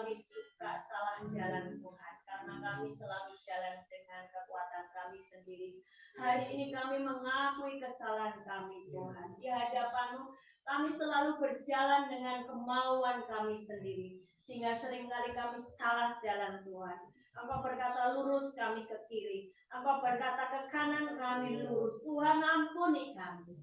kami suka salah jalan Tuhan, karena kami selalu jalan dengan kekuatan kami sendiri. Hari ini kami mengakui kesalahan kami Tuhan. Di hadapan-Mu kami selalu berjalan dengan kemauan kami sendiri, sehingga seringkali kami salah jalan Tuhan. Engkau berkata lurus, kami ke kiri. Engkau berkata ke kanan, kami lurus. Tuhan ampuni kami.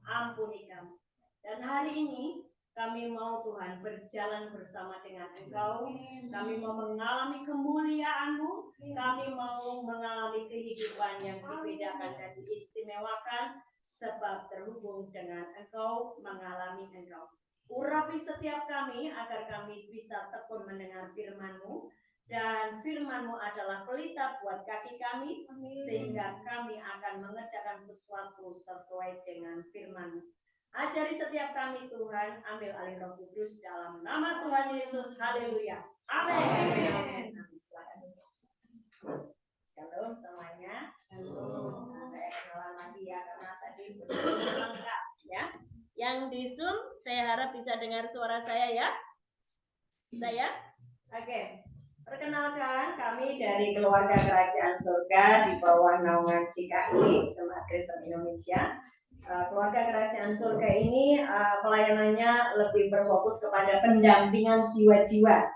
Ampuni kami. Dan hari ini kami mau Tuhan berjalan bersama dengan Engkau. Kami mau mengalami kemuliaan-Mu. Kami mau mengalami kehidupan yang dibedakan dan diistimewakan, sebab terhubung dengan Engkau, mengalami Engkau. Urapi setiap kami agar kami bisa tekun mendengar firman-Mu, dan firman-Mu adalah pelita buat kaki kami, sehingga kami akan mengerjakan sesuatu sesuai dengan firman-Mu. Ajari setiap kami Tuhan, ambil alih Roh Kudus dalam nama Tuhan Yesus. Haleluya. Amin. Shalom semuanya. Nah, saya kenalan lagi ya, karena tadi belum lengkap ya. Yang di Zoom saya harap bisa dengar suara saya ya. Bisa ya? Oke. Perkenalkan, kami dari Keluarga Kerajaan Surga di bawah naungan CKI, Jemaat Kristen Indonesia. Keluarga Kerajaan Surga ini pelayanannya lebih berfokus kepada pendampingan jiwa-jiwa,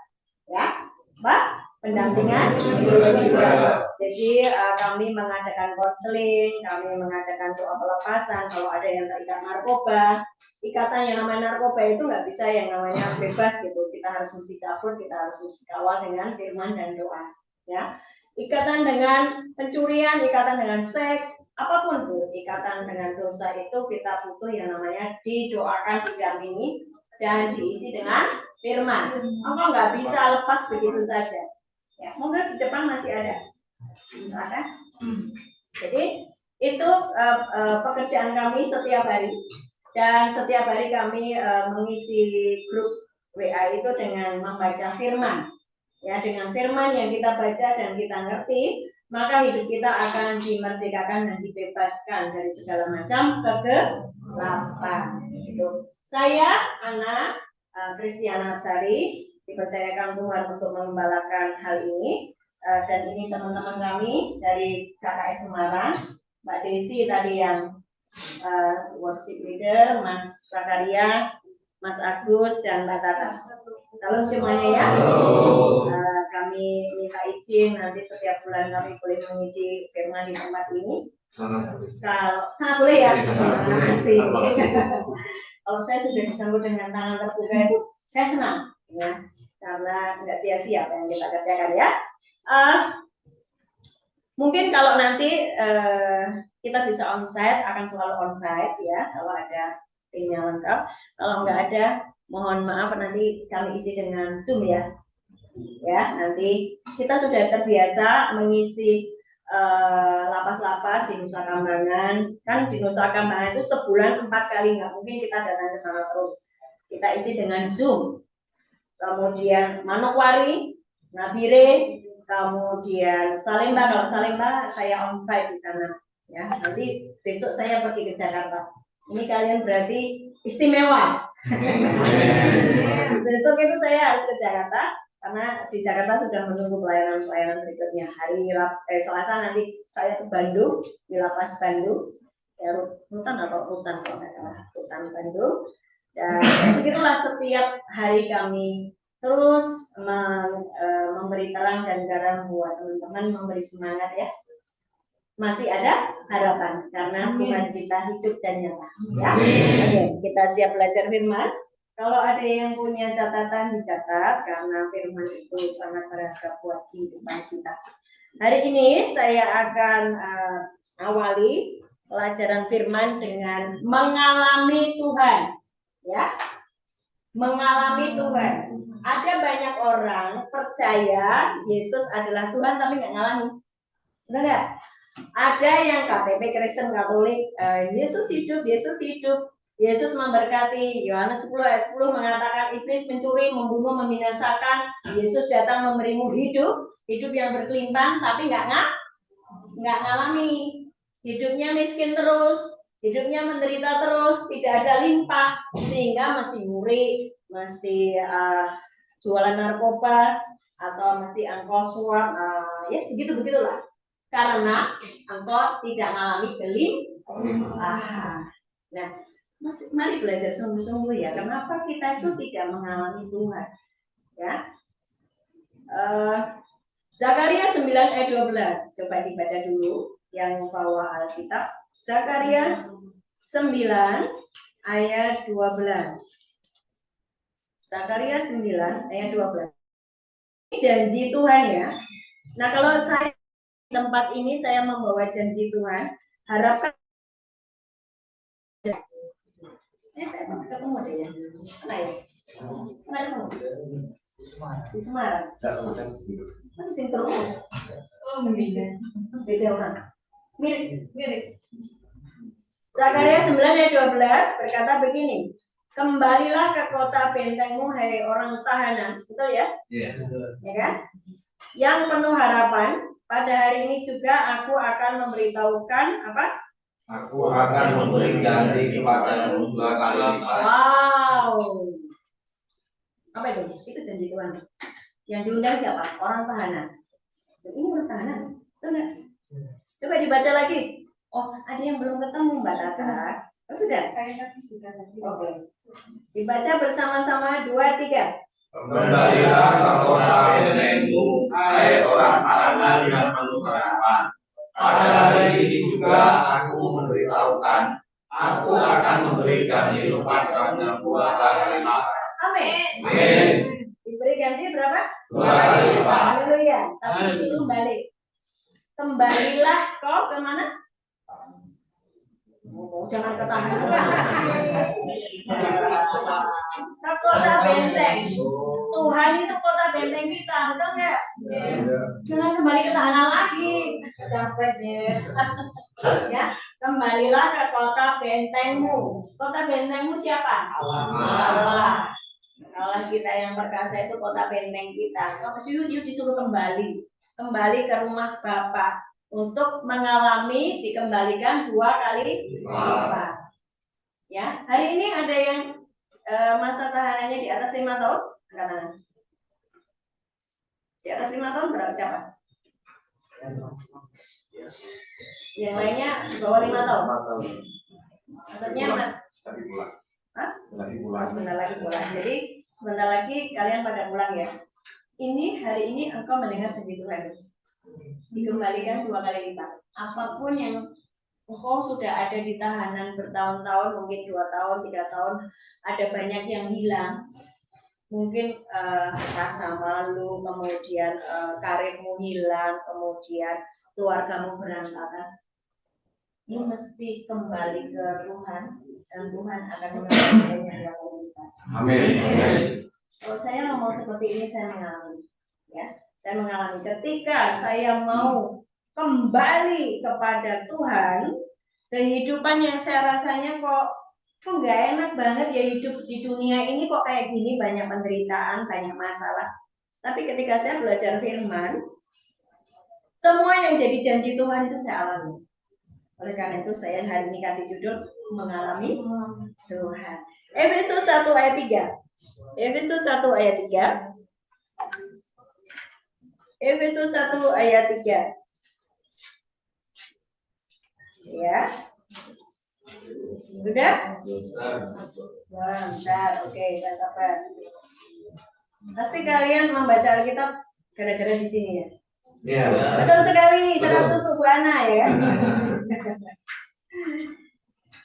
ya, Mbak? Pendampingan jiwa-jiwa. Jadi kami mengadakan konseling, kami mengadakan doa pelepasan kalau ada yang terikat narkoba. Ikatan yang namanya narkoba itu nggak bisa yang namanya bebas gitu. Kita harus mesti cabut, kita harus mesti kawal dengan firman dan doa, ya. Ikatan dengan pencurian, ikatan dengan seks, apapun Bu, ikatan dengan dosa itu kita butuh yang namanya didoakan, didampingi, dan diisi dengan firman. Engkau nggak bisa lepas begitu saja. Ya, mungkin di depan masih ada. Ada. Jadi itu pekerjaan kami setiap hari. Dan setiap hari kami mengisi grup WA itu dengan membaca firman. Ya, dengan firman yang kita baca dan kita ngerti, maka hidup kita akan dimerdekakan dan dibebaskan dari segala macam kegelapan. Gitu. Saya Ana Kristiana Absari, dipercayakan Tuhan untuk mengembalakan hal ini. Dan ini teman-teman kami dari KKS Semarang, Mbak Desi tadi yang worship leader, Mas Sakaria, Mas Agus, dan Mbak Tata. Salam semuanya ya. Kami minta izin nanti setiap bulan kami boleh mengisi firman di tempat ini. Kalau sangat boleh ya. Kalau saya sudah disambut dengan tangan terbuka itu saya senang, ya, karena nggak sia-sia apa yang kita kerjakan ya. Mungkin kalau nanti kita bisa onsite, akan selalu onsite ya, kalau ada timnya lengkap. Kalau nggak ada, mohon maaf nanti kami isi dengan Zoom ya. Ya, nanti kita sudah terbiasa mengisi lapas-lapas di Nusa Kambangan. Kan di Nusa Kambangan itu sebulan 4 kali, nggak mungkin kita datang ke sana terus. Kita isi dengan Zoom. Kemudian Manokwari, Nabire, kemudian Salemba. Kalau Salemba saya onsite di sana. Ya, nanti besok saya pergi ke Jakarta. Ini kalian berarti istimewa. Besok itu saya harus ke Jakarta karena di Jakarta sudah menunggu pelayanan berikutnya. Hari Selasa nanti saya ke Bandung, di Lapas Bandung, ya, Rutan atau Rutan kalau nggak salah, Rutan Bandung. Dan begitulah setiap hari kami terus memberi terang dan garam buat teman-teman, memberi semangat ya. Masih ada harapan karena Tuhan kita hidup dan nyata. Ya, oke, kita siap belajar firman. Kalau ada yang punya catatan dicatat karena firman itu sangat berharga buat kehidupan kita. Hari ini saya akan awali pelajaran firman dengan mengalami Tuhan. Ya, mengalami Tuhan. Ada banyak orang percaya Yesus adalah Tuhan tapi nggak ngalami. Benar nggak? Ada yang KTP Kristen Katolik, Yesus hidup, Yesus memberkati. Yohanes 10 ayat 10 mengatakan iblis mencuri, membunuh, membinasakan. Yesus datang memberimu hidup yang berkelimpahan, tapi nggak ngalami. Hidupnya miskin terus, hidupnya menderita terus, tidak ada limpah, sehingga mesti murid, mesti jualan narkoba atau mesti engkau suap, ya segitu begitulah. Karena engkau tidak mengalami kelimpahan. Nah, mari belajar sungguh-sungguh ya. Kenapa kita itu tidak mengalami Tuhan? Ya. Zakaria 9 ayat 12. Coba dibaca dulu yang bawa Alkitab. Zakaria 9 ayat 12. Zakaria 9 ayat 12. Ini janji Tuhan ya. Nah, kalau saya di tempat ini saya membawa janji Tuhan, harapkan saya ketemu deh ya. Mana ya? Mana kamu? Di Semarang. Mana sing terus? Oh, beda orang. Mirip. Zakaria 9 ayat 12 berkata begini. Kembalilah ke kota bentengmu, hai orang tahanan. Betul ya? Iya. Ya kan? Yang penuh harapan, pada hari ini juga aku akan memberitahukan apa? Aku akan memberi ganti kepadamu 2 kali lipat. Wow. Apa itu? Itu janji Tuhan. Yang diundang siapa? Orang tahanan. Ini orang tahanan. Betul nggak? Coba dibaca lagi. Oh, ada yang belum ketemu Mbak Tata. Oh, sudah? Saya sudah. Oke. Dibaca bersama-sama 2, 3. Kembalilah ke kota bentengmu, hai orang tahanan yang penuh harapan. Pada hari ini juga aku memberitahukan, aku akan memberi ganti kepadamu 2 kali lipat. Amin. Diberi ganti berapa? 2 kali lipat. Haleluya. Tapi disuruh balik. Kembalilah kau ke mana? Jangan ke tahanan. Ke kota benteng. Tuhan itu kota benteng kita, betul nggak? Jangan kembali ke tahanan lagi. Capek deh. Ya, kembalilah ke kota bentengmu. Kota bentengmu siapa? Allah. Allah kita yang perkasa itu kota benteng kita. Yuk disuruh kembali ke rumah Bapa untuk mengalami dikembalikan 2 kali lipat. Ya, hari ini ada yang masa tahanannya di atas 5 tahun? Angkat. Di atas 5 tahun berapa siapa? Yang lainnya di bawah 5 tahun. Maksudnya Tadi pulang. Hah? Sebentar lagi pulang. Jadi sebentar lagi kalian pada pulang ya. Ini hari ini engkau mendengar janji Tuhan. Dikembalikan 2 kali lipat. Apapun yang engkau sudah ada di tahanan bertahun-tahun, mungkin 2 tahun, 3 tahun, ada banyak yang hilang. Mungkin rasa malu, kemudian karirmu hilang, kemudian keluargamu berantakan. Ini mesti kembali ke Tuhan dan Tuhan akan mengasihinya yang kita. Amin. Kalau saya ngomong seperti ini saya mengalami, ya. Saya mengalami ketika saya mau kembali kepada Tuhan, kehidupan yang saya rasanya kok nggak enak banget ya hidup di dunia ini kok kayak gini, banyak penderitaan, banyak masalah. Tapi ketika saya belajar firman, semua yang jadi janji Tuhan itu saya alami. Oleh karena itu saya hari ini kasih judul mengalami Tuhan. Efesus 1 ayat 3. Efesus 1 ayat 3. Efesus 1 ayat 3. Ya. Sudah? Bentar. Oke, saya sabar. Pasti kalian membaca Alkitab gara-gara di sini ya. Iya. Betul sekali, 100 subhana ya.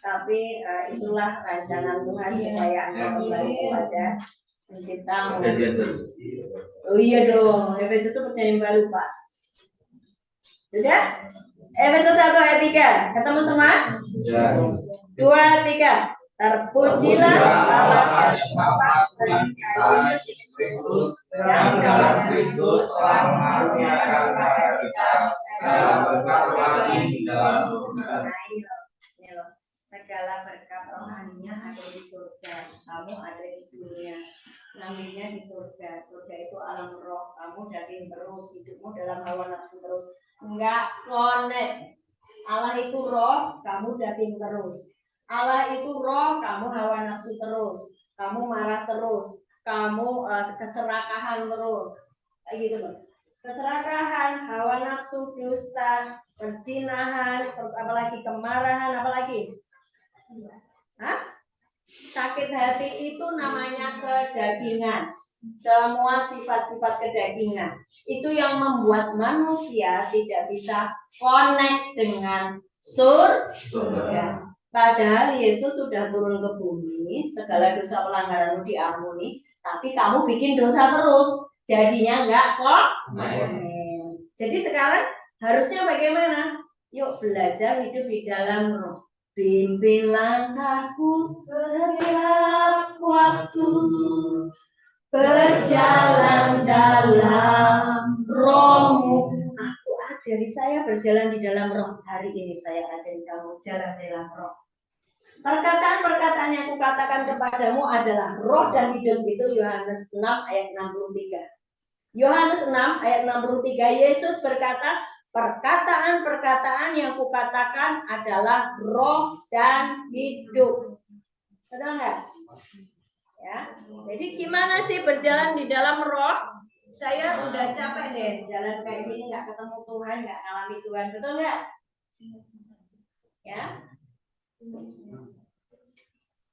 Tapi itulah rancangan Tuhan supaya Anda kembali kepada penciptamu. Oh iya dong, Efesus itu perjanjian baru Pak. Sudah? Efesus 1 ayat 3. Ketemu semua? 2, 3. Terpujilah Allah Bapa dan Kristus yang dalam Kristus telah mengaruniakan kepada kita segala berkat rohani di dalam surga. Segala berkat rohaninya ada di surga. Kamu ada di dunia. Namanya di surga. Surga itu alam roh. Kamu daging terus. Hidupmu dalam hawa nafsu terus. Enggak connect. Allah itu roh. Kamu daging terus. Allah itu roh. Kamu hawa nafsu terus. Kamu marah terus. kamu keserakahan terus. Kayak gitu loh. Keserakahan, hawa nafsu, dusta, perzinahan, terus apalagi kemarahan, apalagi? Hah? Sakit hati itu namanya kedagingan. Semua sifat-sifat kedagingan itu yang membuat manusia tidak bisa connect dengan surga. Padahal Yesus sudah turun ke bumi, segala dosa pelanggaranmu diampuni, tapi kamu bikin dosa terus, jadinya enggak kok. Jadi sekarang harusnya bagaimana? Yuk belajar hidup di dalam roh. Pimpin langkahku setiap waktu, berjalan dalam rohmu. Aku ajari saya berjalan di dalam roh. Hari ini saya ajari kamu jalan dalam roh. Perkataan-perkataan yang kukatakan kepadamu adalah roh dan hidup. Itu Yohanes 6 ayat 63. Yohanes 6 ayat 63, Yesus berkata, perkataan-perkataan yang kukatakan adalah roh dan hidup. Betul nggak? Ya. Jadi gimana sih berjalan di dalam roh? Saya udah capek deh jalan kayak gini, nggak ketemu Tuhan, nggak ngalami Tuhan, betul nggak? Ya.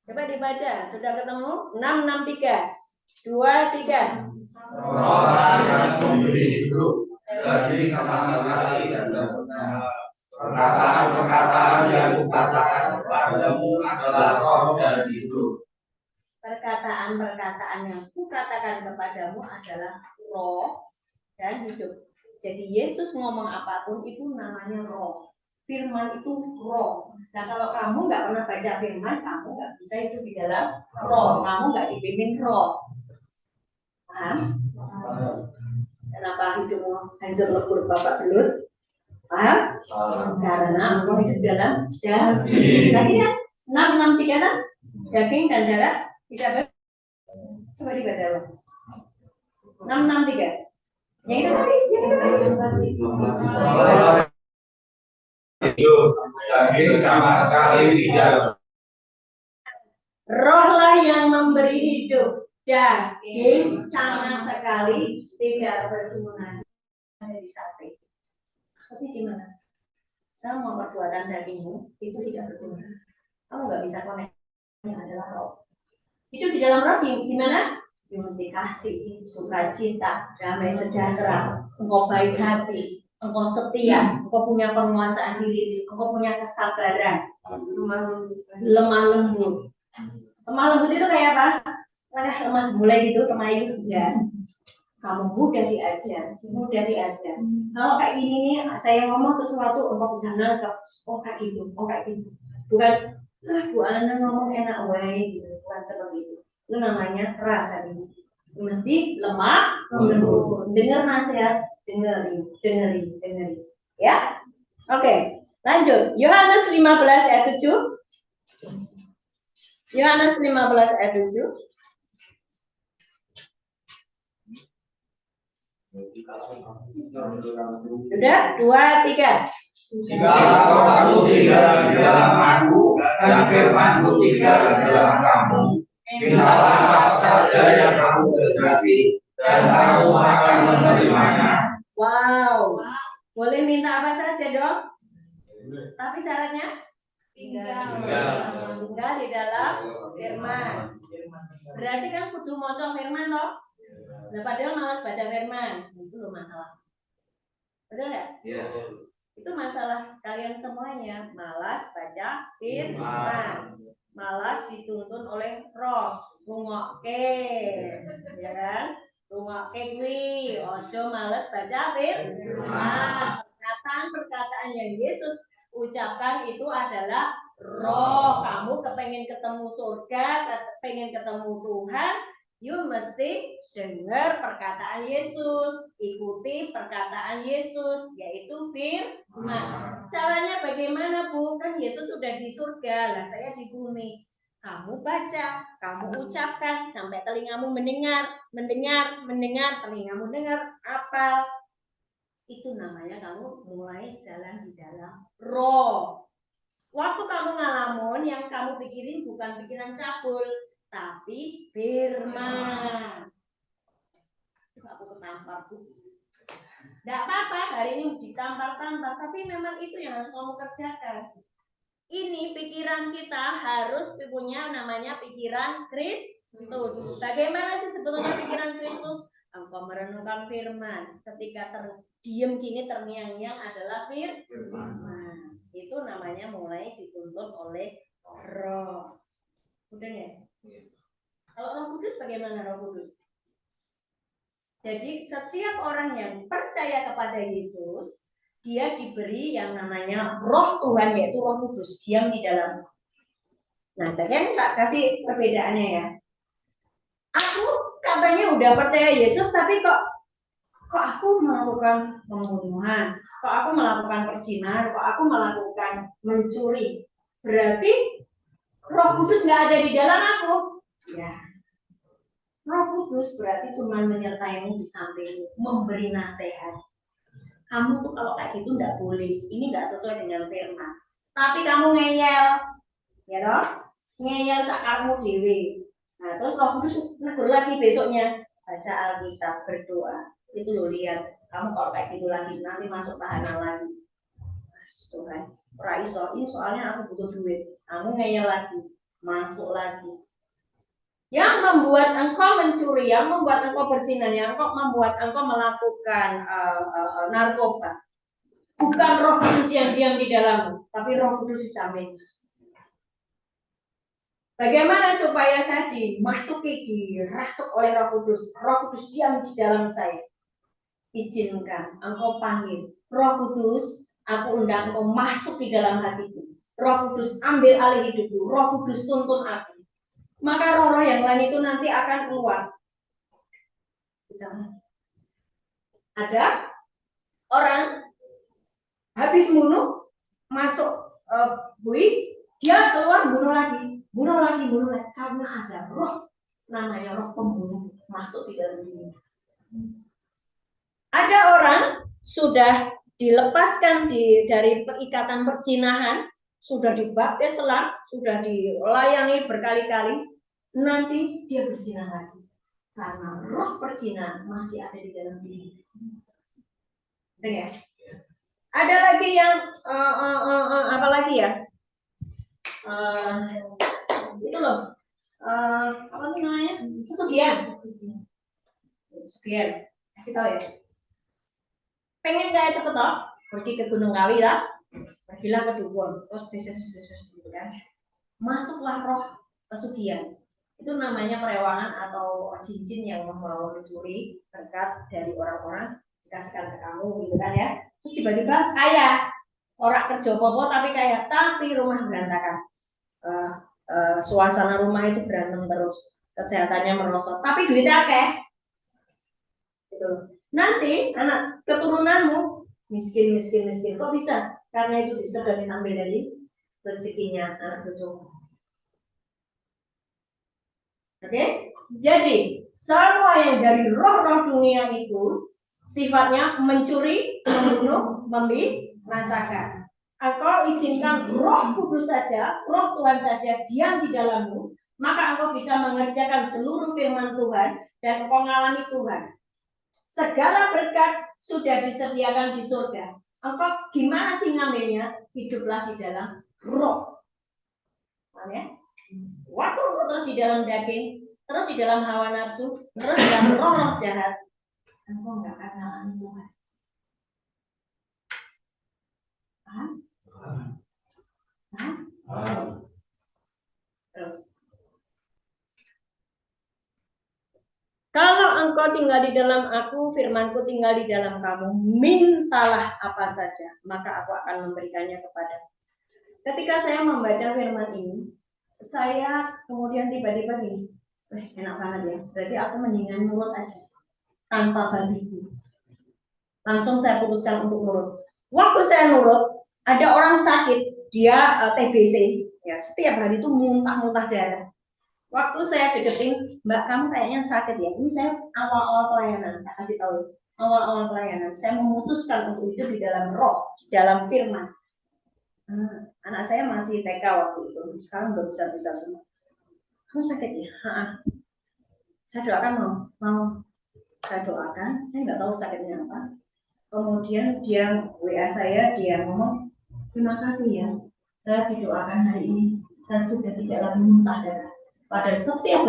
Coba dibaca, sudah ketemu? 663, 2, 3. Roh yang memberi hidup, daging sama sekali tidak benar. Perkataan-perkataan yang kukatakan kepadamu adalah roh dan hidup. Perkataan-perkataan yang kukatakan kepadamu adalah roh dan hidup. Jadi Yesus ngomong apapun itu namanya roh. Firman itu roh. Nah kalau kamu nggak pernah baca firman, kamu nggak bisa hidup di dalam roh. Kamu nggak dipimpin roh. Paham? Kenapa hidupmu hancur lebur bapak belut? Paham? Karena engkau hidup dalam daging. Tadi kan 663 daging dan darah tidak ber. Coba dibaca loh. 663. Yang itu tadi, yang tadi. Daging sama sekali tidak. Rohlah yang memberi hidup. Daging sama sekali tidak berguna. Jadi sate. Maksudnya gimana? Semua perbuatan dagingmu itu tidak berguna. Kamu nggak bisa connect. Yang adalah roh. Itu di dalam roh gimana? You mesti kasih, sukacita, damai sejahtera, engkau baik hati, engkau setia, engkau punya penguasaan diri, engkau punya kesabaran, lemah lembut. Lemah lembut itu kayak apa? Lemah mulai gitu, kemayu ya. Kamu mudah diajar, mudah diajar. Kalau kayak gini nih, saya ngomong sesuatu, engkau bisa nangkep. Oh kayak gitu, oh kayak gitu. Bukan, Bu Ana ngomong enak wae gitu, bukan seperti itu. Itu namanya rasa ini. Mesti lemah lembut. Dengar nasihat, dengerin. Ya, oke. Lanjut. Yohanes 15 ayat 7. Yohanes 15 ayat 7. Sudah, 2, 3. Jika kamu tinggal di dalam aku dan firman-Ku tinggal di dalam kamu, mintalah apa saja yang kamu kehendaki dan kamu akan menerimanya. Wow. Boleh minta apa saja dong? Tapi syaratnya tinggal di dalam firman. Berarti kan kudu maca firman loh. Nah, padahal malas baca firman. Itu loh masalah. Betul nggak? Iya. Itu masalah kalian semuanya. Malas baca firman. Malas dituntun oleh roh. Rungokke. Ya kan? Rungokke kuwi. Ojo malas baca firman. Perkataan yang Yesus ucapkan itu adalah roh. Kamu kepengen ketemu surga, kepengen ketemu Tuhan, you mesti dengar perkataan Yesus, ikuti perkataan Yesus, yaitu firman. Caranya bagaimana, Bu? Kan Yesus sudah di surga, lah saya di bumi. Kamu baca, kamu ucapkan sampai telingamu mendengar, telingamu dengar, apal. Itu namanya kamu mulai jalan di dalam roh. Waktu kamu ngalamun, yang kamu pikirin bukan pikiran cabul, tapi firman. Aku ketampar tuh. Tidak apa-apa, hari ini ditampar-tampar, tapi memang itu yang harus kamu kerjakan. Ini pikiran kita harus punya namanya pikiran Kristus. Bagaimana sih sebetulnya pikiran Kristus? Engkau merenungkan firman. Ketika terdiam gini terngiang-ngiang adalah firman. Itu namanya mulai dituntun oleh Roh. Udah ya? Kalau Roh Kudus bagaimana Roh Kudus? Jadi setiap orang yang percaya kepada Yesus, dia diberi yang namanya Roh Tuhan, yaitu Roh Kudus, diam di dalam. Nah, saya tak kasih perbedaannya ya. Aku katanya udah percaya Yesus, tapi kok aku melakukan pembunuhan, kok aku melakukan perzinahan, kok aku melakukan mencuri. Berarti Roh Kudus nggak ada di dalam aku. Ya. Roh Kudus berarti cuma menyertaimu di sampingmu, memberi nasihat. Kamu tuh kalau kayak gitu nggak boleh. Ini nggak sesuai dengan firman. Tapi kamu ngeyel, ya toh? Ngeyel sakarmu dewe. Nah, terus Roh Kudus negur lagi besoknya, baca Alkitab, berdoa. Itu lo lihat, kamu kalau kayak gitu lagi nanti masuk tahanan lagi. Mas Tuhan, raiso ini soalnya aku butuh duit. Kamu ngeyel lagi, masuk lagi. Yang membuat engkau mencuri, yang membuat engkau berzina, yang membuat engkau melakukan narkoba, bukan Roh Kudus yang diam di dalammu, tapi Roh Kudus di samping. Bagaimana supaya saya dimasuki, dirasuk oleh Roh Kudus? Roh Kudus diam di dalam saya. Izinkan, engkau panggil Roh Kudus, aku undang engkau masuk di dalam hatiku. Roh Kudus ambil alih hidupku. Roh Kudus tuntun aku. Maka roh-roh yang lain itu nanti akan keluar. Ada orang habis bunuh, masuk bui, dia keluar bunuh lagi, karena ada roh, namanya roh pembunuh masuk di dalam dirinya. Ada orang sudah dilepaskan dari perikatan perzinahan, sudah dibaptis selang, sudah dilayani berkali-kali, nanti dia berzina lagi karena roh perzinahan masih ada di dalam diri. Ya? Ada lagi yang apa lagi ya? Itu loh, apa namanya? Pesugihan. Kasih tahu ya. Pengen gak cepet toh? Pergi ke Gunung Kawi lah, pergilah ke dukun, terus bisnis gitu kan. Masuklah roh pesugihan. Itu namanya perewangan atau cincin yang membawa mencuri berkat dari orang-orang dikasihkan ke kamu gitu kan ya. Terus tiba-tiba kaya, orang kerja popo tapi kaya, tapi rumah berantakan. Suasana rumah itu berantem terus, kesehatannya merosot, tapi duitnya akeh. Gitu. Nanti anak keturunanmu miskin, kok bisa? Karena itu sudah diambil dari rezekinya anak cucu. Oke? Jadi semua yang dari roh-roh dunia itu sifatnya mencuri, membunuh, membinasakan. Engkau izinkan Roh Kudus saja, Roh Tuhan saja diam di dalammu, maka engkau bisa mengerjakan seluruh firman Tuhan dan engkau mengalami Tuhan. Segala berkat sudah disediakan di surga. Engkau gimana sih ngambilnya? Hiduplah di dalam roh. Ya? Waktu engkau terus di dalam daging, terus di dalam hawa nafsu, terus di dalam roh jahat, engkau nggak akan mengalami Tuhan. Terus. Kalau engkau tinggal di dalam aku, firmanku tinggal di dalam kamu, mintalah apa saja, maka aku akan memberikannya kepadamu. Ketika saya membaca firman ini, saya kemudian tiba-tiba gini, enak banget ya, berarti aku mendingan nurut aja, tanpa bagiku. Langsung saya putuskan untuk nurut. Waktu saya nurut, ada orang sakit, dia TBC, ya setiap hari itu muntah-muntah darah. Waktu saya deketin, Mbak kamu kayaknya sakit ya. Ini saya awal-awal pelayanan, tak kasih tahu. Awal-awal pelayanan, saya memutuskan untuk hidup di dalam roh, di dalam firman. Anak saya masih TK waktu itu, sekarang udah besar-besar semua. Kamu sakit ya? Saya doakan mau saya doakan. Saya nggak tahu sakitnya apa. Kemudian dia WA saya, dia ngomong, terima kasih ya, saya didoakan hari ini, saya sudah tidak lagi muntah darah. Padahal setiap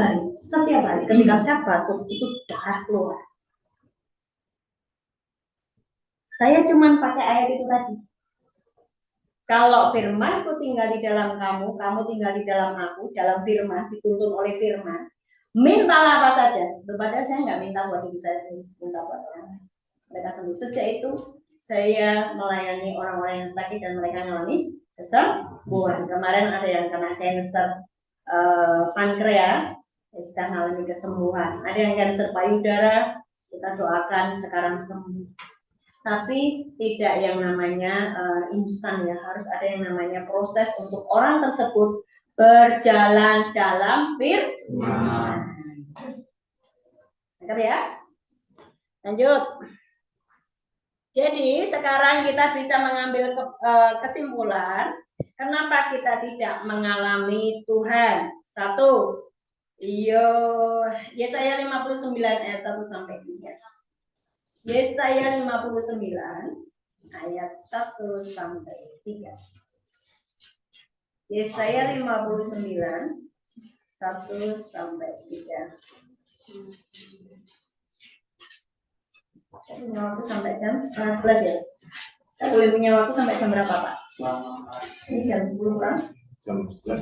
hari ketika saya batuk itu darah keluar. Saya cuma pakai ayat itu tadi. Kalau firmanku tinggal di dalam kamu, kamu tinggal di dalam aku, dalam firman, dituntun oleh firman, mintalah apa saja. Padahal saya nggak minta buat diri saya sendiri, minta buat orang lain. Mereka sembuh. Sejak itu saya melayani orang-orang yang sakit dan mereka mengalami kesembuhan. Kemarin ada yang kena kanker pankreas, sedang mengalami kesembuhan. Ada yang kanker payudara, kita doakan sekarang sembuh. Tapi tidak yang namanya instan ya, harus ada yang namanya proses untuk orang tersebut berjalan dalam firman. Ngerti ya? Lanjut. Jadi sekarang kita bisa mengambil kesimpulan kenapa kita tidak mengalami Tuhan. 1. Yesaya 59 ayat 1 sampai 3. Yesaya 59 ayat 1 sampai 3. Yesaya 59 1 sampai 3. Saya punya waktu sampai jam 11 ya. Saya boleh punya waktu sampai jam berapa Pak? Ini jam 10 kan? Jam 11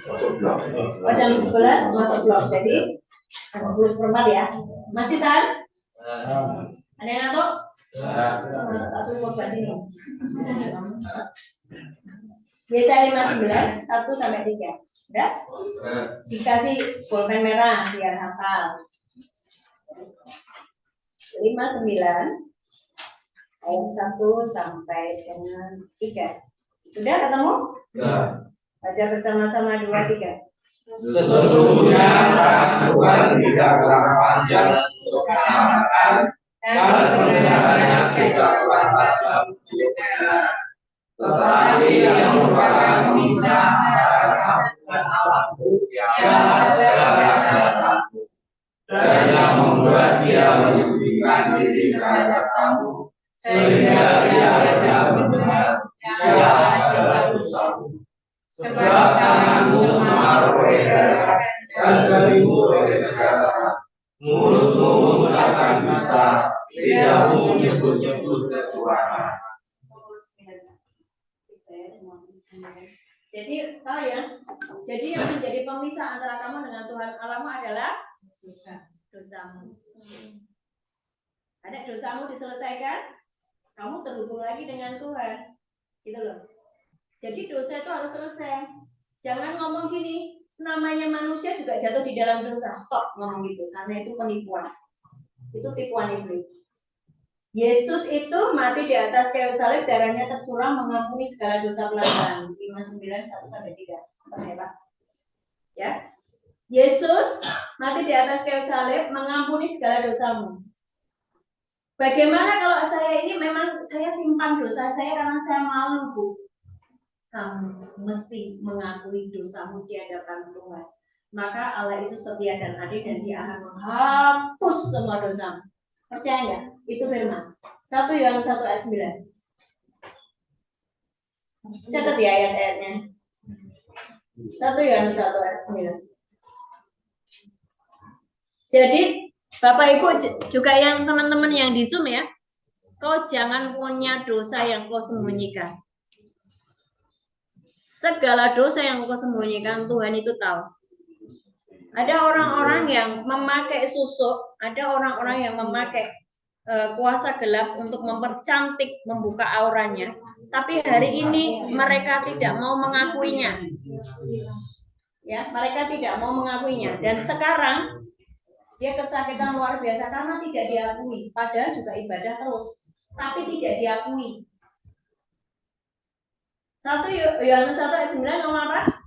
masuk blok. Oh, jam 11 masuk blok. Jadi jam 10:04 ya. Masih tahan? Ada yang ngantuk? Tak suruh buat sini. Yesaya 59 1 sampai 3. Udah? Dikasih pulpen merah biar hafal. 59 ayat 1 sampai dengan 3. Sudah ketemu? Ya. Baca bersama-sama 2, 3. Sesungguhnya Tuhan tidak kurang panjang untuk menyelamatkan, dan penyelamatnya tidak kurang tajam untuk mendengar. Tetapi yang merupakan misah antara kamu dan Allahmu ialah segala kesehatanmu, dan yang membuat dia menyembunyikan diri terhadap kamu, sehingga dia tidak mendengar, ialah segala dosamu. Sebab tanganmu mengaruhi darah, dan jarimu oleh kejahatan. Mulutmu mengucapkan dusta, lidahmu menyebut-nyebut kecurangan. Jadi tahu ya, jadi yang menjadi pemisah antara kamu dengan Tuhan Allahmu adalah dosamu. Ada dosamu diselesaikan, kamu terhubung lagi dengan Tuhan, gitu loh. Jadi dosa itu harus selesai. Jangan ngomong gini, namanya manusia juga jatuh di dalam dosa. Stop ngomong gitu, karena itu penipuan. Itu tipuan iblis. Yesus itu mati di atas kayu salib, darahnya tercurah mengampuni segala dosa pelanggaran. 59 1 sampai 3. Apa ya Pak? Ya. Yesus mati di atas kayu salib mengampuni segala dosamu. Bagaimana kalau saya ini memang saya simpan dosa saya karena saya malu, Bu? Kamu mesti mengakui dosamu di hadapan Tuhan. Maka Allah itu setia dan adil dan Dia akan menghapus semua dosamu. Percaya nggak? Itu firman. 1 Yohanes 1 ayat 9. Catat ya ayat-ayatnya. 1 Yohanes 1 ayat 9. Jadi Bapak Ibu juga yang teman-teman yang di Zoom ya, kau jangan punya dosa yang kau sembunyikan. Segala dosa yang kau sembunyikan Tuhan itu tahu. Ada orang-orang yang memakai susuk, ada orang-orang yang memakai kuasa gelap untuk mempercantik, membuka auranya. Tapi hari ini mereka tidak mau mengakuinya. Ya, mereka tidak mau mengakuinya. Dan sekarang dia kesakitan luar biasa karena tidak diakui. Padahal juga ibadah terus, tapi tidak diakui. 1 Yohanes 1 ayat 9 ngomong apa?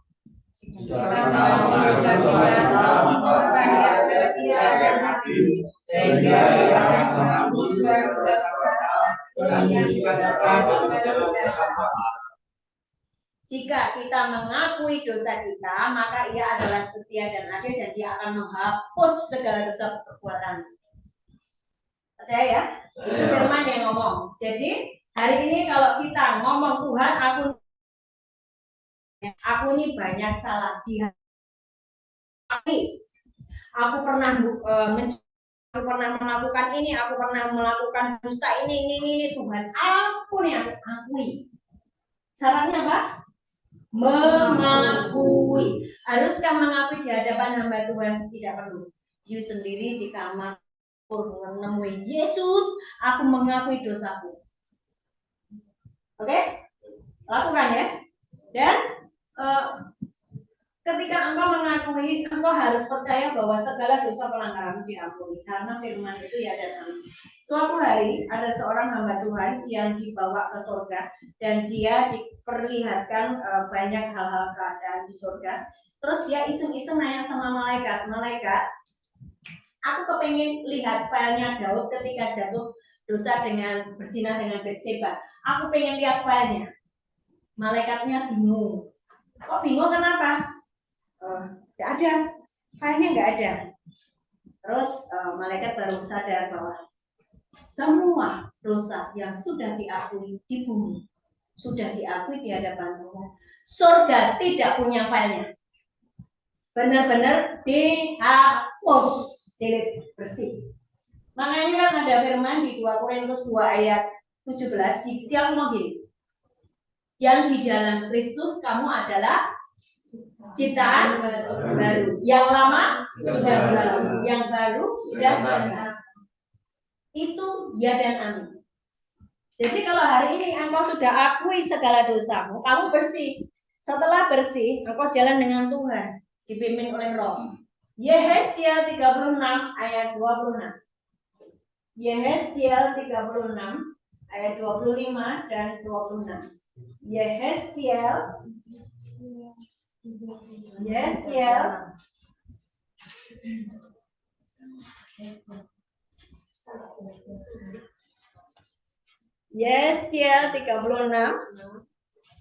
Jika kita mengakui dosa kita, maka Ia adalah setia dan adil dan Dia akan menghapus segala dosa perbuatan. Percaya ya? Itu firman yang ngomong. Jadi hari ini kalau kita ngomong Tuhan, aku ini banyak salah di hati. Aku pernah aku pernah melakukan ini, aku pernah melakukan dusta ini Tuhan. Ampuni aku, akui. Syaratnya apa? Mengakui. Haruskah mengakui di hadapan hamba Tuhan? Tidak perlu. You sendiri di kamar menemui Yesus, aku mengakui dosaku. Oke? Lakukan ya. Dan ketika engkau mengakui, engkau harus percaya bahwa segala dosa pelanggaran diampuni. Karena firman itu ya dan amin. Suatu hari ada seorang hamba Tuhan yang dibawa ke surga dan dia diperlihatkan banyak hal-hal keadaan di surga. Terus dia iseng-iseng nanya sama malaikat, aku kepengen lihat filenya Daud ketika jatuh dosa dengan berzina dengan Batseba. Aku pengen lihat filenya. Malaikatnya bingung. Kok bingung kenapa? Tidak ada, filenya nggak ada. Terus malaikat baru sadar bahwa semua dosa yang sudah diakui di bumi sudah diakui di hadapan Tuhan. Surga tidak punya filenya. Benar-benar dihapus, bersih. Makanya kan ada firman di 2 Korintus 2 ayat 17, dia ngomong gini, yang di dalam Kristus kamu adalah ciptaan baru. Yang lama sudah berlalu, yang baru sudah datang. Itu ya dan amin. Jadi kalau hari ini engkau sudah akui segala dosamu, kamu bersih. Setelah bersih, engkau jalan dengan Tuhan, dibimbing oleh Roh. Yehezkiel 36 ayat 26. Yehezkiel 36 ayat 25 dan 26. Yehezkiel Yehezkiel 36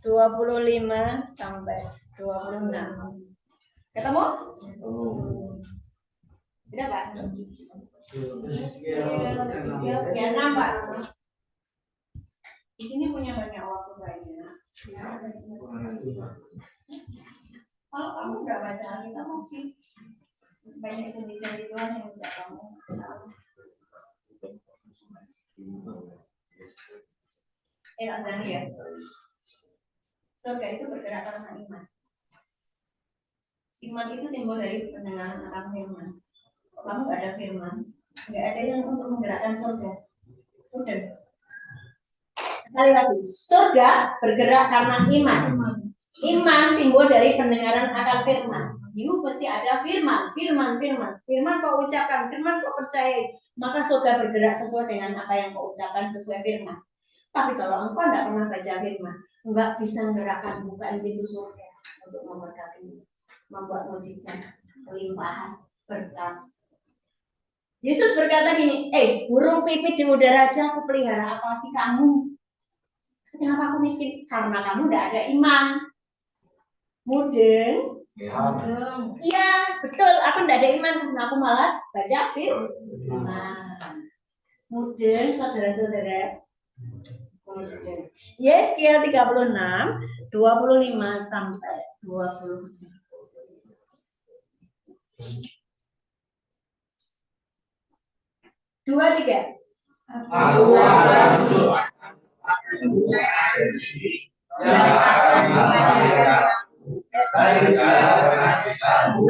25 sampai 26. Ketemu? Tidak Pak? Ya nampak. Di sini punya banyak waktu banyak. Kalau kamu nggak baca Alkitab mungkin banyak janji Tuhan yang tidak kamu salah. Enak ya. Surga itu bergerak karena iman. Iman itu timbul dari pendengaran akan firman. Kalau kamu nggak ada firman, nggak ada yang untuk menggerakkan surga. Udah. Sekali lagi, surga bergerak karena iman. Iman timbul dari pendengaran akan firman. You pasti ada firman. Firman kau ucapkan, firman kau percayai, maka surga bergerak sesuai dengan apa yang kau ucapkan sesuai firman. Tapi kalau engkau tidak pernah baca firman, enggak bisa menggerakkan bukaan pintu surga untuk memberkati, membuat mujizat, kelimpahan, berkat. Yesus berkata gini, burung pipit di udara aja aku pelihara, apalagi kamu. Kenapa aku miskin? Karena kamu tidak ada iman. Mudeng? Iya, betul. Aku tidak ada iman karena aku malas baca firman. Mudeng, saudara-saudara. Yehezkiel 36 25 sampai 20. Dua tiga. Aku akan mendoakan yang akan melahirkan dari segala kenafisanmu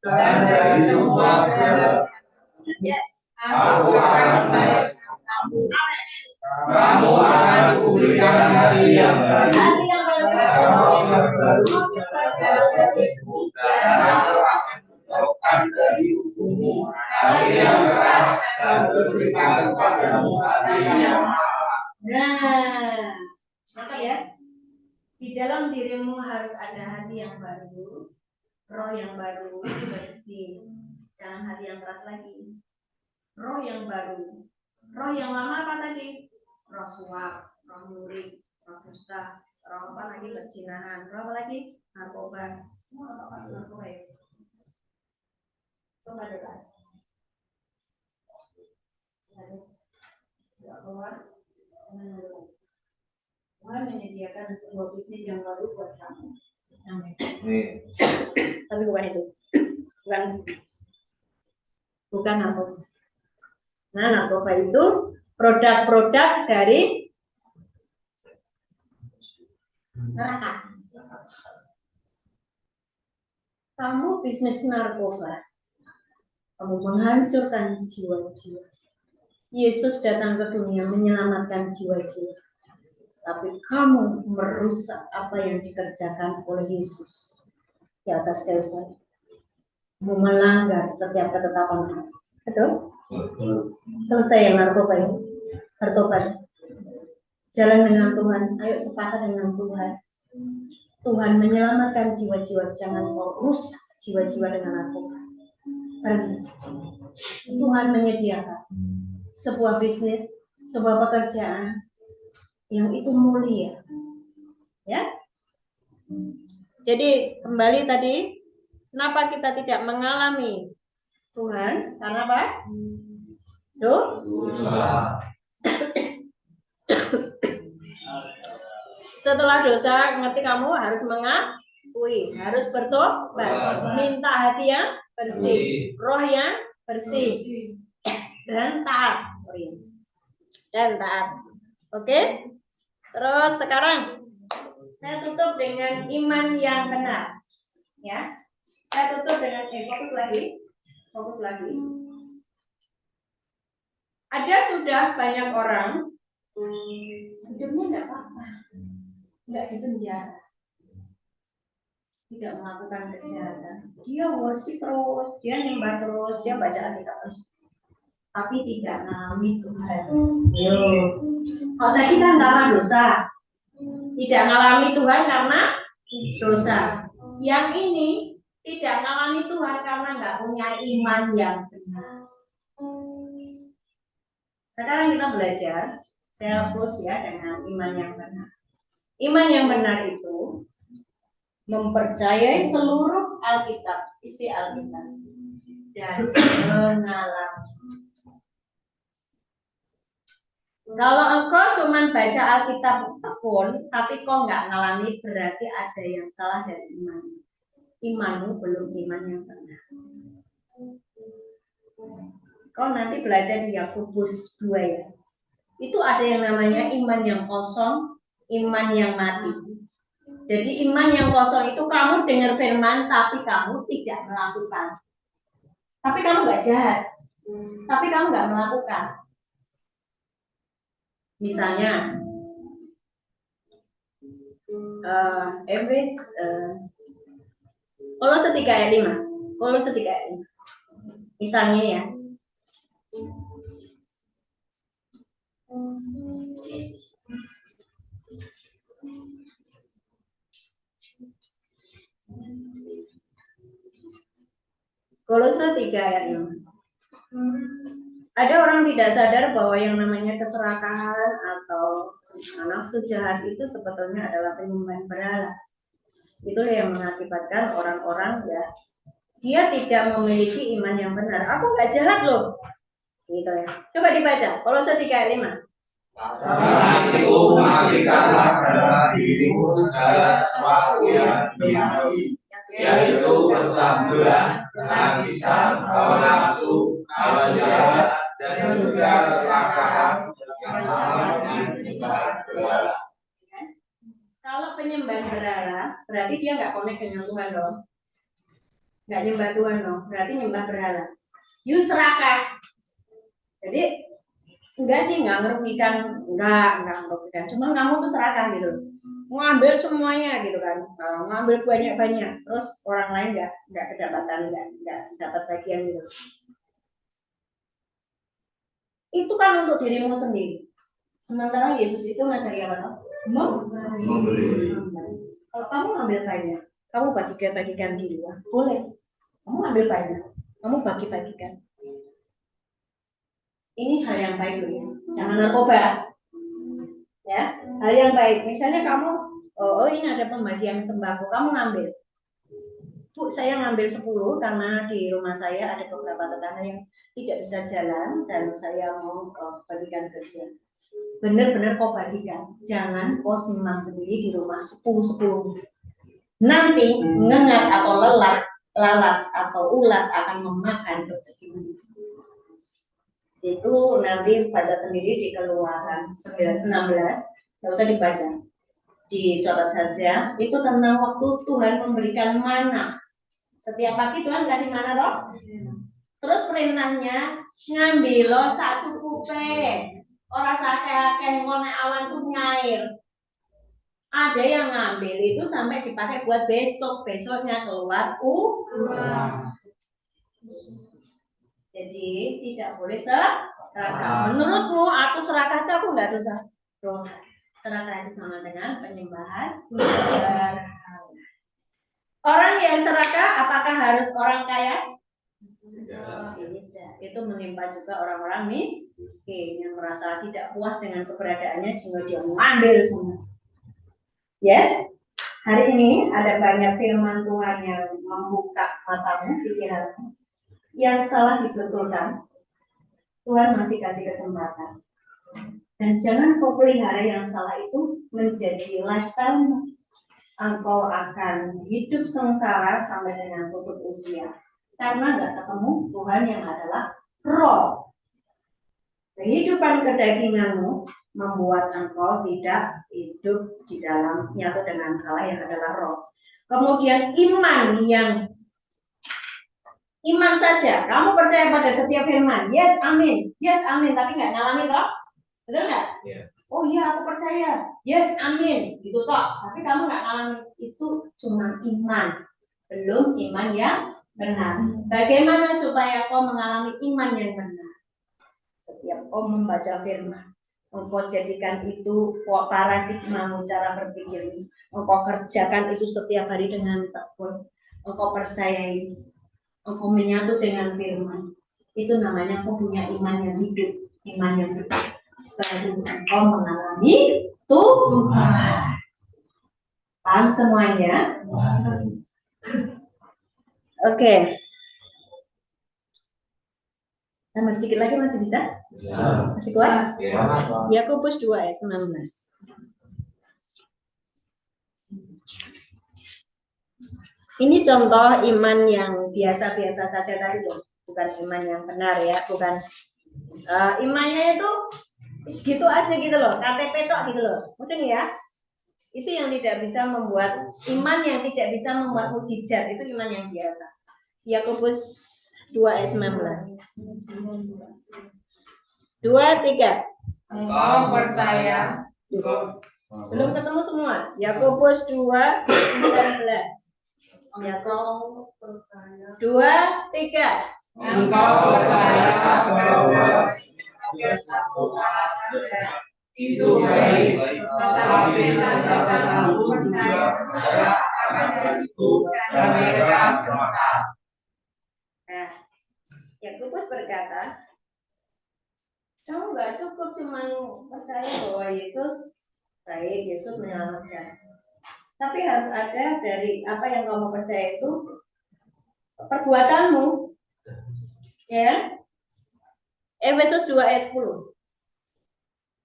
dan dari semua kebenaran. Aku akan melahirkan kamu. Kamu akan kuberikan hari yang baru, dan aku akan menjauhkan dari hukummu hari yang keras dan berikan kepadamu hati yang maaf. Nah, maka ya, di dalam dirimu harus ada hati yang baru, roh yang baru, bersih. Jangan hati yang keras lagi. Roh yang baru. Roh yang lama apa tadi? Roh suap, roh murid, dusta, orang apa lagi perzinahan, berapa lagi narkoba. Narkoba ya. Coba deh Pak. Tidak keluar. Tuhan menyediakan sebuah bisnis yang baru buat kamu. Amin. Tapi bukan itu. Bukan narkoba. Nah, narkoba itu produk-produk dari neraka. Kamu bisnis narkoba, kamu menghancurkan jiwa-jiwa. Yesus datang ke dunia menyelamatkan jiwa-jiwa, tapi kamu merusak apa yang dikerjakan oleh Yesus di atas kayu salib. Kamu melanggar setiap ketetapan Allah. Betul? Selesai yang narkoba ini. Bertobat. Jalan dengan Tuhan. Ayo sepakat dengan Tuhan. Tuhan menyelamatkan jiwa-jiwa. Jangan mau rusak jiwa-jiwa dengan narkoba. Tuhan menyediakan sebuah bisnis, sebuah pekerjaan yang itu mulia. Ya. Jadi kembali tadi, kenapa kita tidak mengalami Tuhan? Karena apa? Dosa. Setelah dosa, ngerti kamu harus mengakui, harus bertobat, minta hati yang bersih, roh yang bersih, dan taat. Dan taat. Oke? Terus sekarang saya tutup dengan iman yang benar. Ya. Saya tutup dengan fokus lagi. Ada sudah banyak orang hidupnya enggak apa-apa. Enggak di penjara. Tidak melakukan kejahatan. Dia worship terus, dia nyembah terus, dia baca Alkitab terus. Tapi tidak mengalami Tuhan. Kalau tadi kan karena dosa. Tidak mengalami Tuhan karena dosa. Yang ini tidak mengalami Tuhan karena nggak punya iman yang benar. Sekarang kita belajar. Saya hapus ya dengan iman yang benar. Iman yang benar itu mempercayai seluruh Alkitab, isi Alkitab, dan mengalami. Kalau engkau cuma baca Alkitab pun, tapi kau nggak ngalami, berarti ada yang salah dari iman. Imanmu belum iman yang benar. Kau nanti belajar di Yakobus 2 ya. Itu ada yang namanya iman yang kosong, iman yang mati. Jadi iman yang kosong itu kamu dengar firman tapi kamu tidak melakukan. Tapi kamu nggak jahat. Tapi kamu nggak melakukan. Misalnya, Kolose 3 ayat 5. Kolose 3 ayat 5. Misalnya ya. Kolose 3 ayat 5. Ada orang tidak sadar bahwa yang namanya keserakahan atau nafsu jahat itu sebetulnya adalah penyembahan berhala. Itulah yang mengakibatkan orang-orang ya, dia tidak memiliki iman yang benar. Aku nggak jahat loh, gitu ya. Coba dibaca, Kolose 3 ayat 5. Karena itu mengalihkanlah pada dirimu segala sesuatu yang duniawi, yaitu percabulan, kenajisan, hawa nafsu, hawa jahat, dan juga keserakahan yang sama dengan penyembahan berhala. Kalau penyembahan berhala, berarti dia nggak connect dengan Tuhan dong. Nggak nyembah Tuhan dong, berarti nyembah berhala. You serakah. Jadi enggak sih, nggak merugikan, enggak merugikan. Cuma kamu tuh serakah gitu. Mau ambil semuanya gitu kan, mau ambil banyak-banyak, terus orang lain nggak kedapatan, nggak dapat bagian gitu. Itu kan untuk dirimu sendiri. Sementara Yesus itu ngajari apa? Memberi. Kalau kamu ambil banyak, kamu bagikan di luar, boleh. Kamu ambil banyak, kamu bagi-bagikan. Ini hal yang baik loh ya. Jangan narkoba. Ya. hal yang baik. Misalnya kamu, oh ini ada pembagian sembako, kamu ngambil. Bu, saya ngambil 10 karena di rumah saya ada beberapa tetangga yang tidak bisa jalan dan saya mau bagikan ke dia. Benar-benar kau bagikan. Jangan kau simpan sendiri di rumah 10-10. Nanti ngengat atau lalat atau ulat akan memakan rezekimu. Itu nanti baca sendiri di Keluaran 16, nggak usah dibaca, dicoret saja. Itu tentang waktu Tuhan memberikan mana. Setiap pagi Tuhan kasih mana toh? Terus perintahnya ngambil lo sacukupe, orang sakit ngonek awan tuh nyair. Ada yang ngambil itu sampai dipakai buat besoknya keluar Jadi tidak boleh serakah. Menurutmu aku serakah itu aku nggak dosa. Serakah itu sama dengan penyembahan berhala. Orang yang serakah apakah harus orang kaya? Tidak. Itu menimpa juga orang-orang miskin yang merasa tidak puas dengan keberadaannya sehingga dia mengambil semua. Yes. Hari ini ada banyak firman Tuhan yang membuka matamu, pikiranmu. Yang salah dibetulkan, Tuhan masih kasih kesempatan. Dan jangan kau pelihara yang salah itu menjadi lifestyle. Engkau akan hidup sengsara sampai dengan tutup usia. Karena nggak ketemu Tuhan yang adalah roh. Kehidupan kedaginganmu membuat engkau tidak hidup di dalam nyatu dengan Allah yang adalah roh. Kemudian iman saja, kamu percaya pada setiap firman, yes amin, tapi nggak ngalamin toh, betul nggak? Yeah. Oh iya aku percaya, yes amin, gitu toh, tapi kamu nggak ngalamin, itu cuma iman, belum iman yang benar. Bagaimana supaya kau mengalami iman yang benar? Setiap kau membaca firman, engkau jadikan itu paradigmamu, cara berpikirmu, engkau kerjakan itu setiap hari dengan tekun, engkau percayai, engkau menyatu dengan firman, itu namanya kau punya iman yang hidup, iman yang betul. Baru engkau mengalami Tuhan. Paham semuanya? Oke. Tambah sedikit lagi masih bisa? Masih kuat? Yakobus 2 ayat 19. Ini contoh iman yang biasa-biasa saja tadi loh, bukan iman yang benar ya, bukan imannya itu segitu aja gitu loh, KTP tok gitu loh, mungkin ya. Itu yang tidak bisa membuat iman yang tidak bisa membuat mukjizat, itu iman yang biasa. Yakobus 2 ayat 19. 2, 3. Engkau percaya. Belum ketemu semua. Yakobus 2 19. Engkau percaya. 2, 3. Engkau percaya bahwa itu baik, tetapi sasaran aku juga percaya akan hal itu dan mereka berkata. Nah, Yakobus berkata, kamu nggak cukup cuma percaya bahwa Yesus baik, Yesus menyelamatkan. Tapi harus ada dari apa yang kamu percaya itu perbuatanmu. Ya. Efesus 2 ayat 10.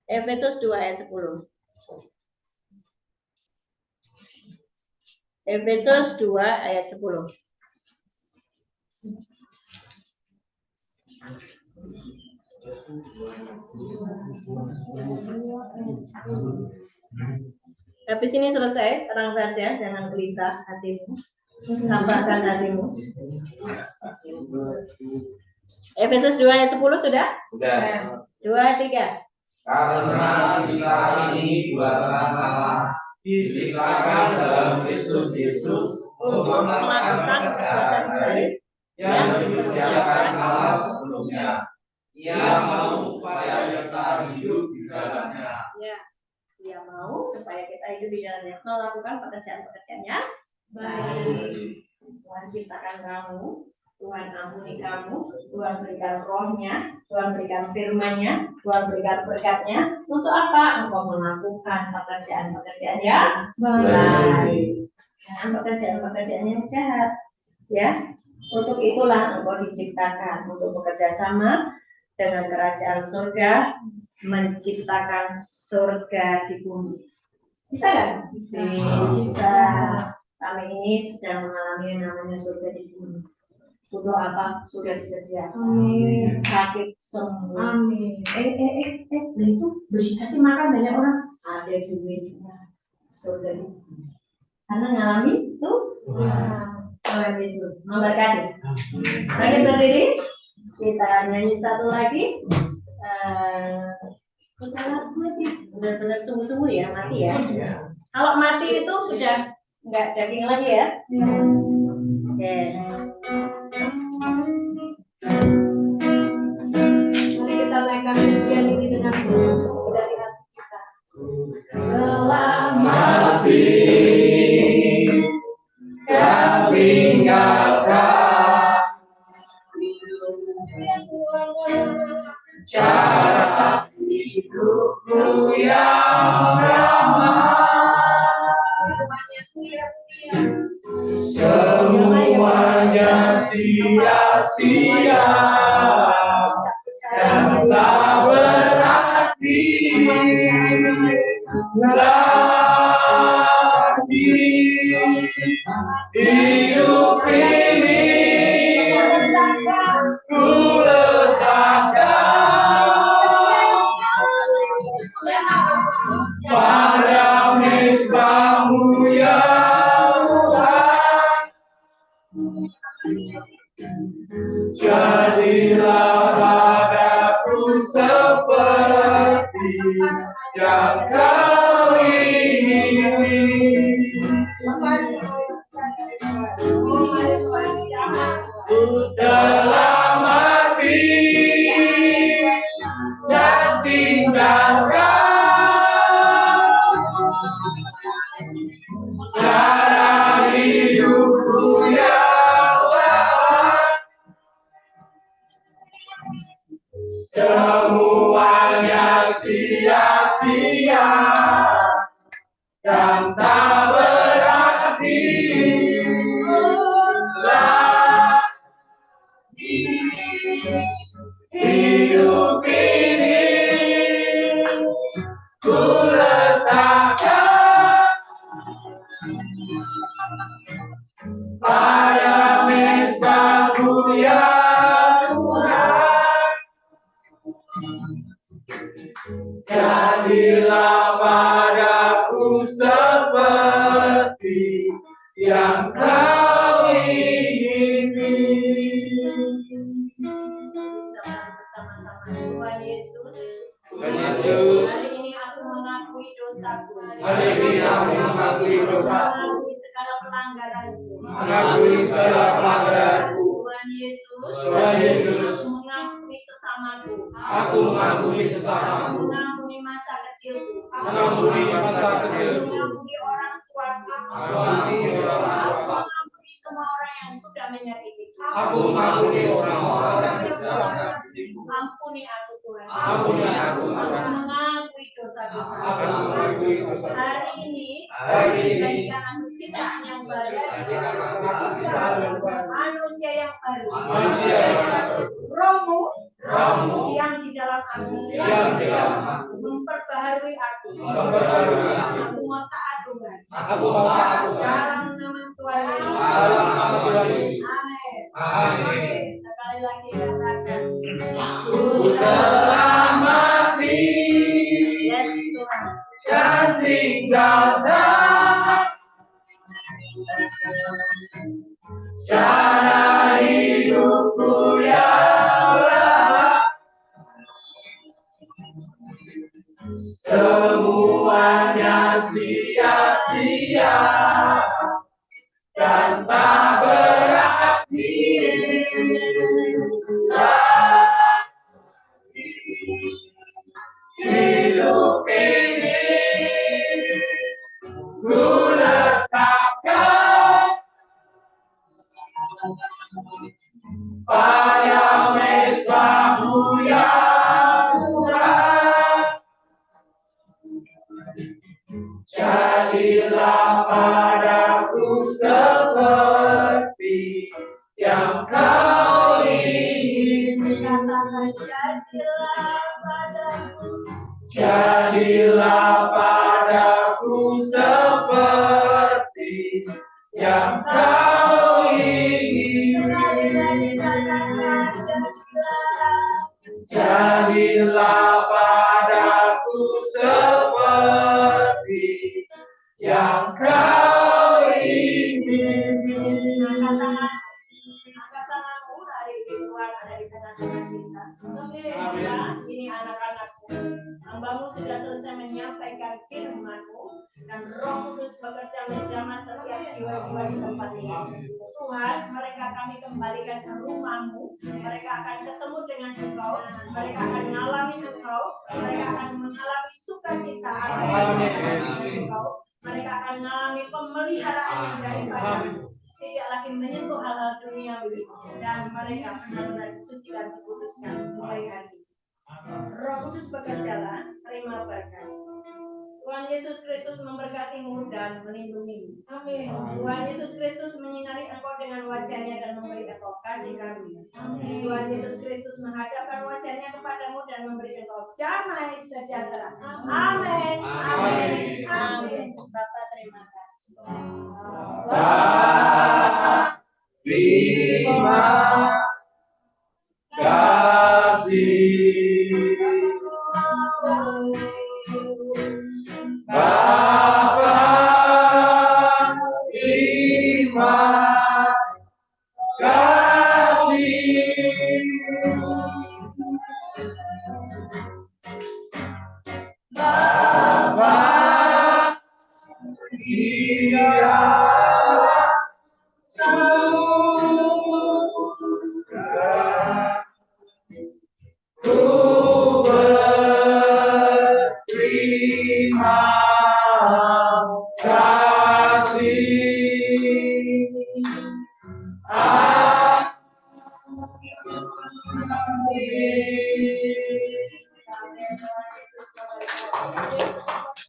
Efesus 2 ayat 10. Efesus 2 ayat 10. Habis ini selesai, terang saja, jangan gelisah hatimu, tambahkan hatimu. Efesus 2 ayat 10 sudah? Sudah. 2, 3. Karena kita ini buatan Allah, diciptakan dalam Kristus Yesus untuk melakukan perbuatan baik yang dipersiapkan Allah sebelumnya. Ia mau supaya kita hidup di dalamnya. Ya, Dia mau supaya kita hidup di dalamnya, melakukan pekerjaan-pekerjaan yang baik. Tuhan ciptakan kamu Tuhan ampuni kamu, Tuhan berikan rohnya, Tuhan berikan firman-Nya, Tuhan berikan berkat-Nya. Untuk apa? Engkau melakukan pekerjaan-pekerjaan yang baik, jangan pekerjaan-pekerjaan yang jahat. Ya, untuk itulah engkau diciptakan untuk bekerja sama dengan kerajaan surga, menciptakan surga di bumi. Bisa kan? Bisa. Kami ini sedang mengalami yang namanya surga di bumi. Butuh apa? Sudah disediakan. Amin. Sakit sembuh. Amin. Itu kasih makan banyak orang. Ada duitnya. Surga di bumi. Karena ngalami itu. Tuhan Yesus memberkati. Mari berdiri. Kita nyanyi satu lagi. Benar-benar sungguh-sungguh ya, mati ya. Kalau mati itu sudah nggak daging lagi ya. Oke. Mari kita naikkan pujian ini dengan sungguh dari hati kita. Telah Mati dan tinggalkan cara hidupku yang semuanya sia-sia dan tak berarti lagi hidup ini ku letakkan pada mezbamu ya Tuhan. Jadilah padaku seperti yang kau ingini. Ku telah mati dan tinggalkan cara hidupku yang lama. Semuanya sia-sia dan tak berarti lagi hidup ini ku letakkan pada mezbamu ya Tuhan. Jadilah padaku seperti yang kau ingini. Bersama-sama Tuhan Yesus. Tuhan Yesus, Hari ini aku mengakui dosaku. hari ini aku mengakui dosaku, Mengakui segala pelanggaranku. mengakui segala pelanggaranku. Tuhan Yesus. Tuhan Yesus, Aku mengakui sesamaku. aku mengakui sesamaku, Mengampuni masa kecilku. mengampuni masa kecilku, Mengampuni orang tuaku. mengampuni orang Aku tua. mengampuni semua orang yang sudah menyakitiku. Aku mengampuni orang-orang yang telah menyakitiku. Ampuni aku Tuhan. Ampuni aku, Aku Tuhan. mengakui dosa-dosa. Aku mengakui dosa. Hari ini, Hari ini, jadikan aku ciptaan yang baru. jadikan aku ciptaan yang baru. Manusia yang baru. Manusia yang baru. Rohmu, Rohmu yang di dalam aku. yang di dalam aku. Memperbaharui aku. Memperbaharui aku. Aku mau taat Tuhan. Aku mau taat Tuhan. Dalam nama Tuhan Yesus. Dalam nama Tuhan Yesus. Amin. Amin. Sekali lagi katakan. Ku telah mati Yes Tuhan. dan tinggalkan cara hidupku yang lama. Semuanya sia-sia dan tak berarti lagi hidup ini ku letakkan Jadilah padaku seperti yang kau ingini. Jadilah padaku seperti yang kau ingini. Jadilah padaku seperti yang kau ingini. Angkat tanganmu, hari ini Tuhan ada di tengah-tengah kita. Ini anak-anakmu. Hambamu sudah selesai menyampaikan firman-Mu dan Roh Kudus bekerja menjamah setiap jiwa-jiwa di tempat ini. Tuhan, mereka kami kembalikan ke rumah-Mu. Mereka akan ketemu dengan Engkau. Mereka akan mengalami Engkau. Mereka akan mengalami sukacita dengan Engkau. Mereka akan mengalami pemeliharaan yang daripada-Mu. Tidak lagi menyentuh hal-hal duniawi dan mereka benar-benar disucikan, dikuduskan mulai hari ini. Roh Kudus bekerjalah, terima berkat. Tuhan Yesus Kristus memberkatimu dan melindungimu. Amin. Tuhan Yesus Kristus menyinari engkau dengan wajahnya dan memberi engkau kasih karunia. Amin. Tuhan Yesus Kristus menghadapkan wajahnya kepadamu dan memberi engkau damai sejahtera. Amin. Amin. Amin. Bapak terima kasih. Terima kasih Bapa, terima kasih Bapa, Dia ku berterima kasih. Amin.